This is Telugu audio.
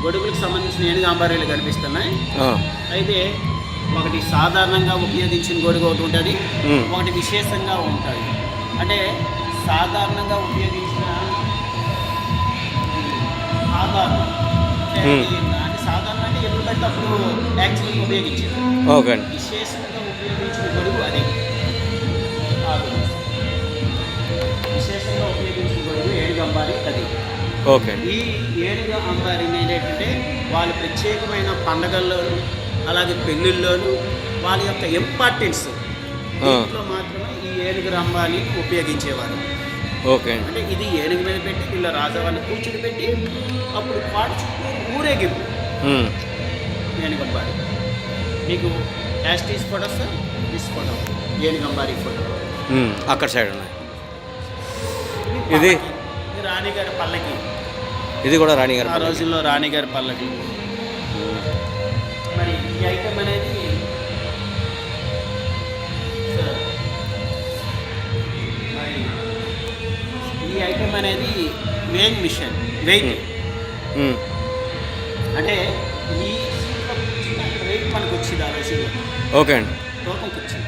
గొడుగులకు సంబంధించిన ఏనుగు అంబారీలు కనిపిస్తున్నాయి. అయితే ఒకటి సాధారణంగా ఉపయోగించిన గొడుగు ఒకటి ఉంటుంది, ఒకటి విశేషంగా ఉంటుంది. అంటే సాధారణంగా ఉపయోగించిన సాధారణ అంటే ఎప్పుడు పడితే అప్పుడు యాక్చువల్గా ఉపయోగించేది. ఓకే. విశేషంగా ఉపయోగించిన గొడుగు అది. విశేషంగా ఉపయోగించిన గొడుగు ఏనుగు అంబారీ అది. ఓకే. ఈ ఏనుగు అంబారీ ఏంటంటే వాళ్ళు ప్రత్యేకమైన పండగల్లోనూ అలాగే పెళ్ళిళ్ళలోనూ వాళ్ళ యొక్క ఇంపార్టెన్స్ దీంట్లో మాత్రమే ఈ ఏనుగు అంబారీ ఉపయోగించేవారు. ఓకే. అంటే ఇది ఏనుగు మీద పెట్టి వీళ్ళ రాజావాళ్ళని కూర్చుని పెట్టి అప్పుడు పాటు చుట్టూ ఊరేగింపు ఏనుగు అంబారీ. మీకు యాస్టీస్ ఫోటోస్ తీసుకోవడం ఏనుగు అంబారీ ఫోటో అక్కడ సైడ్ ఉన్నాయి. ఇది రాణిగారి పల్లకి, ఇది కూడా రాణిగారి ఆ రోజుల్లో రాణిగారి పల్లకి. మరి ఈ ఐటమ్ అనేది వేయింగ్ మిషన్ వెయిట్. అంటే ఈ సీట్లో కూర్చున్న వెయిట్ మనకు వచ్చింది ఆ రోజుల్లో. ఓకే అండి. తూకం కూర్చుంది.